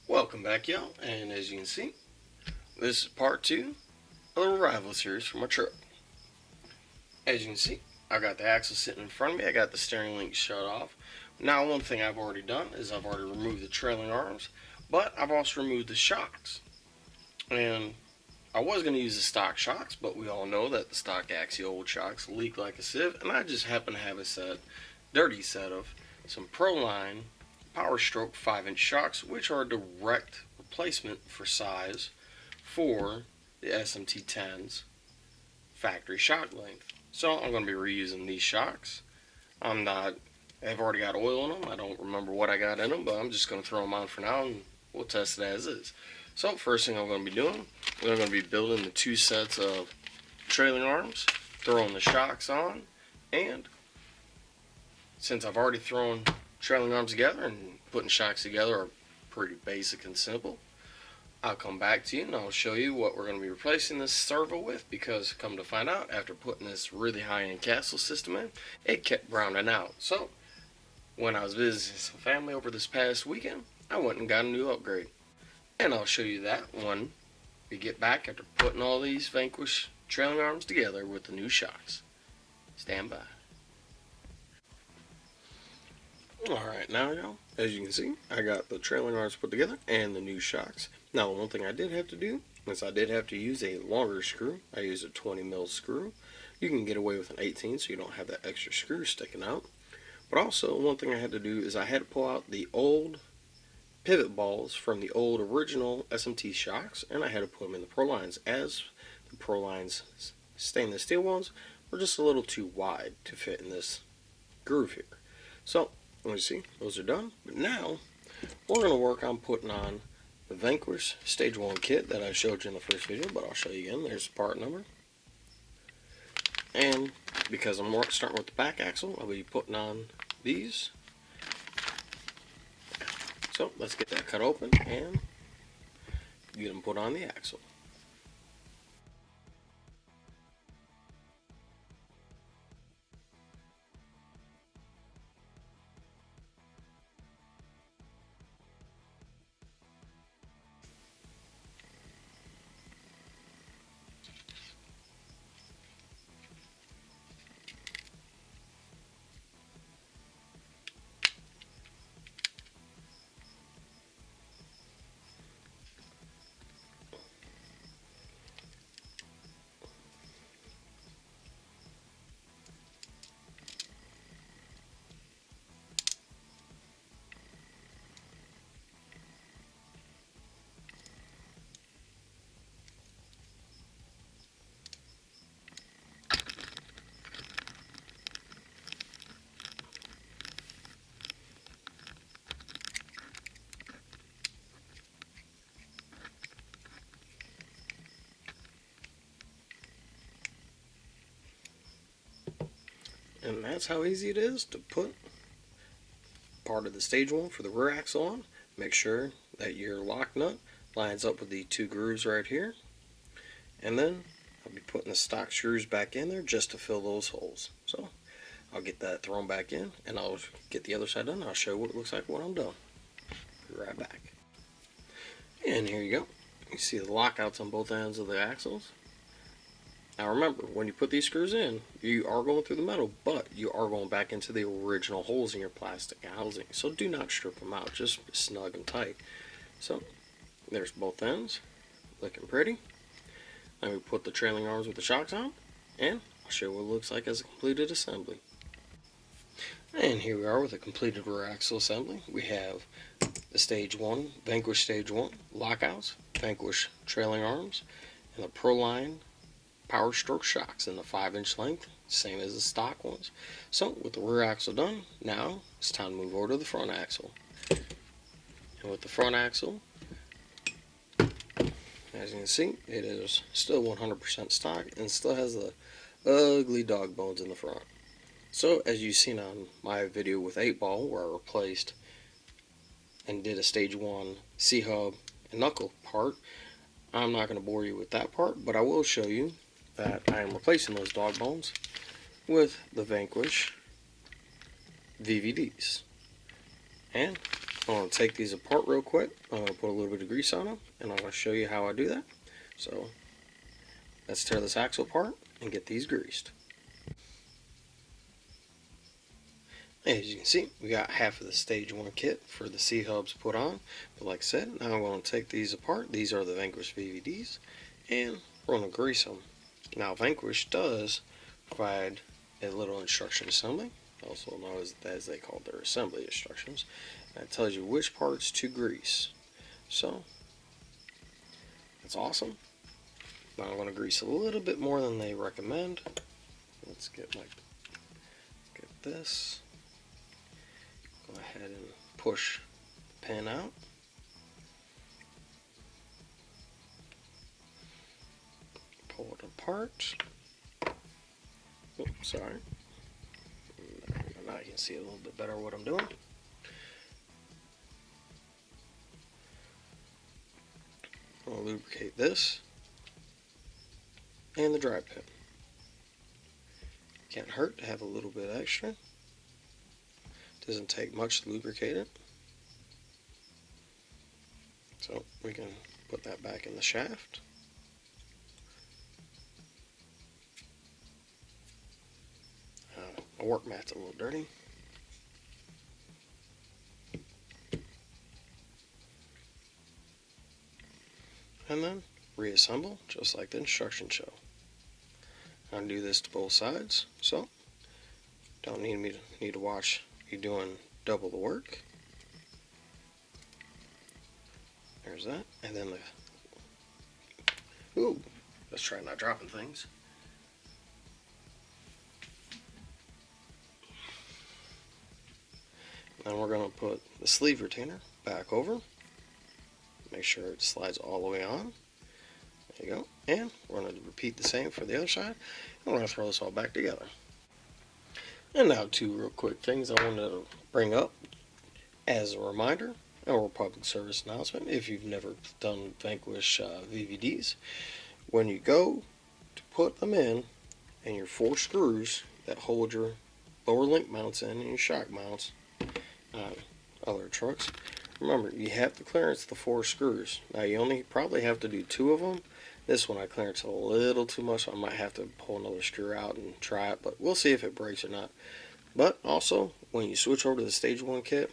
Welcome back, y'all, and as you can see, this is part 2 of the Rival series for my truck. As you can see, I got the axle sitting in front of me, I got the steering link shut off. Now, one thing I've already done is I've already removed the trailing arms, but I've also removed the shocks. And I was going to use the stock shocks, but we all know that the stock axial shocks leak like a sieve, and I just happen to have a dirty set of some Proline Power Stroke 5-inch shocks, which are a direct replacement for size for the SMT10's factory shock length. So I'm going to be reusing these shocks. I've already got oil in them. I don't remember what I got in them, but I'm just going to throw them on for now and we'll test it as is. So first thing I'm going to be doing, we're going to be building the 2 sets of trailing arms, throwing the shocks on, and since I've already thrown trailing arms together and putting shocks together are pretty basic and simple, I'll come back to you and I'll show you what we're going to be replacing this servo with, because come to find out, after putting this really high-end Castle system in, it kept browning out. So when I was visiting some family over this past weekend, I went and got a new upgrade. And I'll show you that when we get back after putting all these Vanquish trailing arms together with the new shocks. Stand by. Alright, now y'all, as you can see, I got the trailing arms put together and the new shocks. Now, the one thing I did have to do is I did have to use a longer screw. I used a 20mm screw. You can get away with an 18 so you don't have that extra screw sticking out. But also, one thing I had to do is I had to pull out the old pivot balls from the old original SMT shocks, and I had to put them in the Prolines, as the Prolines stainless steel ones were just a little too wide to fit in this groove here. So, let me see, those are done. But now, we're going to work on putting on the Vanquish Stage 1 kit that I showed you in the first video, but I'll show you again. There's the part number. And because I'm starting with the back axle, I'll be putting on these. So let's get that cut open and get them put on the axle. And that's how easy it is to put part of the Stage 1 for the rear axle on. Make sure that your lock nut lines up with the 2 grooves right here. And then I'll be putting the stock screws back in there just to fill those holes. So I'll get that thrown back in and I'll get the other side done. I'll show you what it looks like when I'm done. Be right back. And here you go. You see the lockouts on both ends of the axles. Now remember, when you put these screws in, you are going through the metal, but you are going back into the original holes in your plastic housing. So do not strip them out, just snug them tight. So there's both ends, looking pretty. Then we put the trailing arms with the shocks on, and I'll show you what it looks like as a completed assembly. And here we are with a completed rear axle assembly. We have the Stage 1, Vanquish Stage 1 lockouts, Vanquish trailing arms, and the Proline Power Stroke shocks in the 5-inch length, same as the stock ones. So with the rear axle done, now it's time to move over to the front axle. And with the front axle, as you can see, it is still 100% stock and still has the ugly dog bones in the front. So as you've seen on my video with 8-ball, where I replaced and did a Stage 1 C-hub and knuckle part, I'm not going to bore you with that part, but I will show you that I am replacing those dog bones with the Vanquish VVDs. And I'm going to take these apart real quick. I'm going to put a little bit of grease on them, and I'm going to show you how I do that. So let's tear this axle apart and get these greased. As you can see, we got half of the stage 1 kit for the C-hubs put on. But like I said, now I'm going to take these apart. These are the Vanquish VVDs, and we're going to grease them. Now Vanquish does provide a little instruction assembly, also known as they call their assembly instructions. And it tells you which parts to grease. So that's awesome. Now I'm going to grease a little bit more than they recommend. Let's get this. Go ahead and push the pin out. Pull it apart. Oops, sorry. Now you can see a little bit better what I'm doing. I'll lubricate this and the dry pin. Can't hurt to have a little bit extra. Doesn't take much to lubricate it. So we can put that back in the shaft. My work mat's a little dirty. And then reassemble just like the instructions show. I do this to both sides, so don't need to watch you doing double the work. There's that, and then let's try not dropping things. Then we're going to put the sleeve retainer back over. Make sure it slides all the way on. There you go. And we're going to repeat the same for the other side. And we're going to throw this all back together. And now 2 real quick things I wanted to bring up as a reminder or public service announcement. If you've never done Vanquish VVDs, when you go to put them in and your 4 screws that hold your lower link mounts in and your shock mounts, other trucks, remember you have to clearance the 4 screws. Now you only probably have to do 2 of them. This one I clearance a little too much, so I might have to pull another screw out and try it, but we'll see if it breaks or not. But also, when you switch over to the stage 1 kit,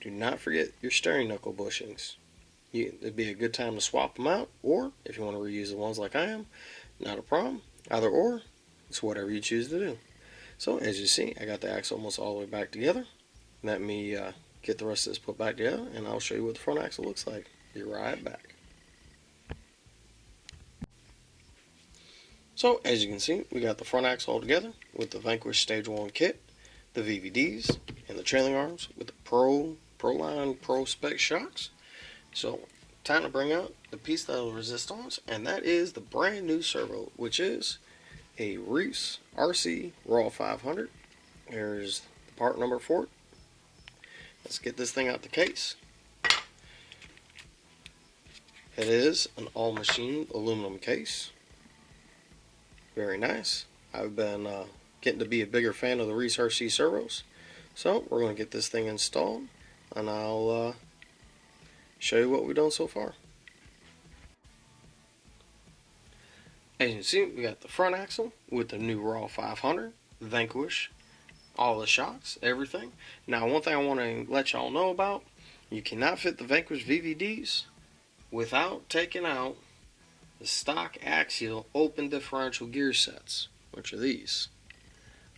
do not forget your steering knuckle bushings. It'd be a good time to swap them out, or if you want to reuse the ones like I am, not a problem. Either or, it's whatever you choose to do. So as you see, I got the axle almost all the way back together. Let me get the rest of this put back together, and I'll show you what the front axle looks like. Be right back. So as you can see, we got the front axle all together with the Vanquish Stage 1 kit, the VVDs, and the trailing arms with the Proline Pro Spec shocks. So time to bring out the piece that will resist on, and that is the brand new servo, which is a Reese RC Raw 500. There's the part number for it. Let's get this thing out the case. It is an all-machine aluminum case. Very nice. I've been getting to be a bigger fan of the Reese RC servos. So we're going to get this thing installed, and I'll show you what we've done so far. As you can see, we got the front axle with the new Raw 500, Vanquish, all the shocks, everything. Now, one thing I want to let y'all know about, you cannot fit the Vanquish VVDs without taking out the stock axial open differential gear sets, which are these.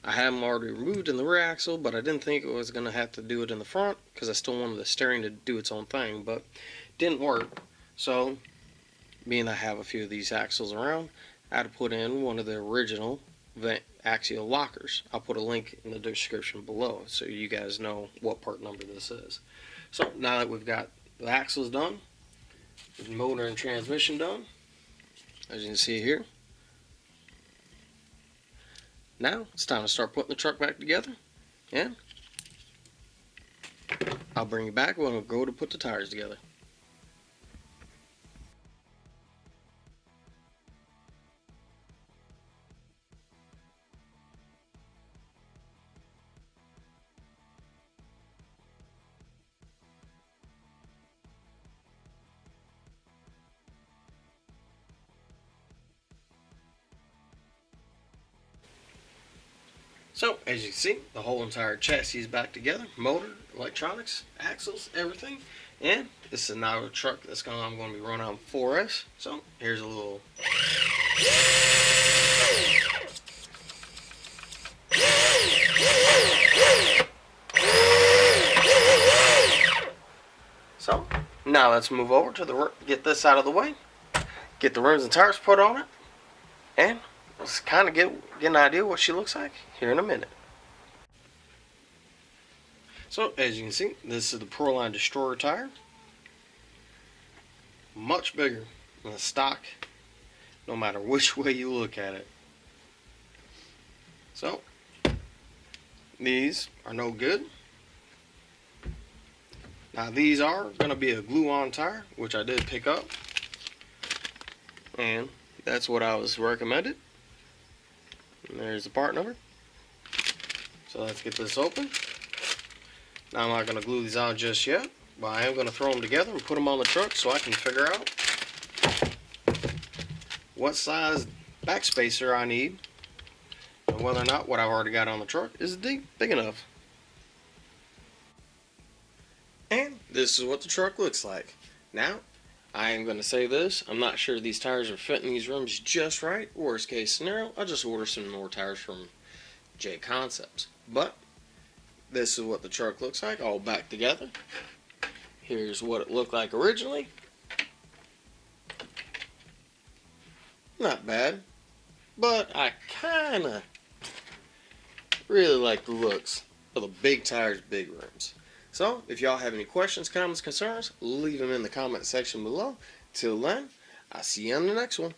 I had them already removed in the rear axle, but I didn't think it was going to have to do it in the front because I still wanted the steering to do its own thing, but it didn't work. So, being I have a few of these axles around, I had to put in one of the original axial lockers. I'll put a link in the description below so you guys know what part number this is. So now that we've got the axles done, the motor and transmission done, as you can see here, now it's time to start putting the truck back together, and I'll bring you back when we'll go to put the tires together. So as you can see, the whole entire chassis is back together. Motor, electronics, axles, everything. And this is another truck I'm going to be running on 4S. So here's a little... So now let's move over to get this out of the way. Get the rims and tires put on it. And let's kind of get an idea what she looks like here in a minute. So as you can see, this is the Proline Destroyer tire. Much bigger than the stock, no matter which way you look at it. So these are no good. Now these are going to be a glue-on tire, which I did pick up, and that's what I was recommended. And there's the part number. So let's get this open. Now I'm not going to glue these on just yet, but I am going to throw them together and put them on the truck so I can figure out what size backspacer I need and whether or not what I've already got on the truck is big enough. And this is what the truck looks like. Now, I am going to say this. I'm not sure these tires are fitting these rims just right. Worst case scenario, I'll just order some more tires from J Concepts. But this is what the truck looks like, all back together. Here's what it looked like originally. Not bad. But I kind of really like the looks of the big tires, big rims. So, if y'all have any questions, comments, concerns, leave them in the comment section below. Till then, I'll see you on the next one.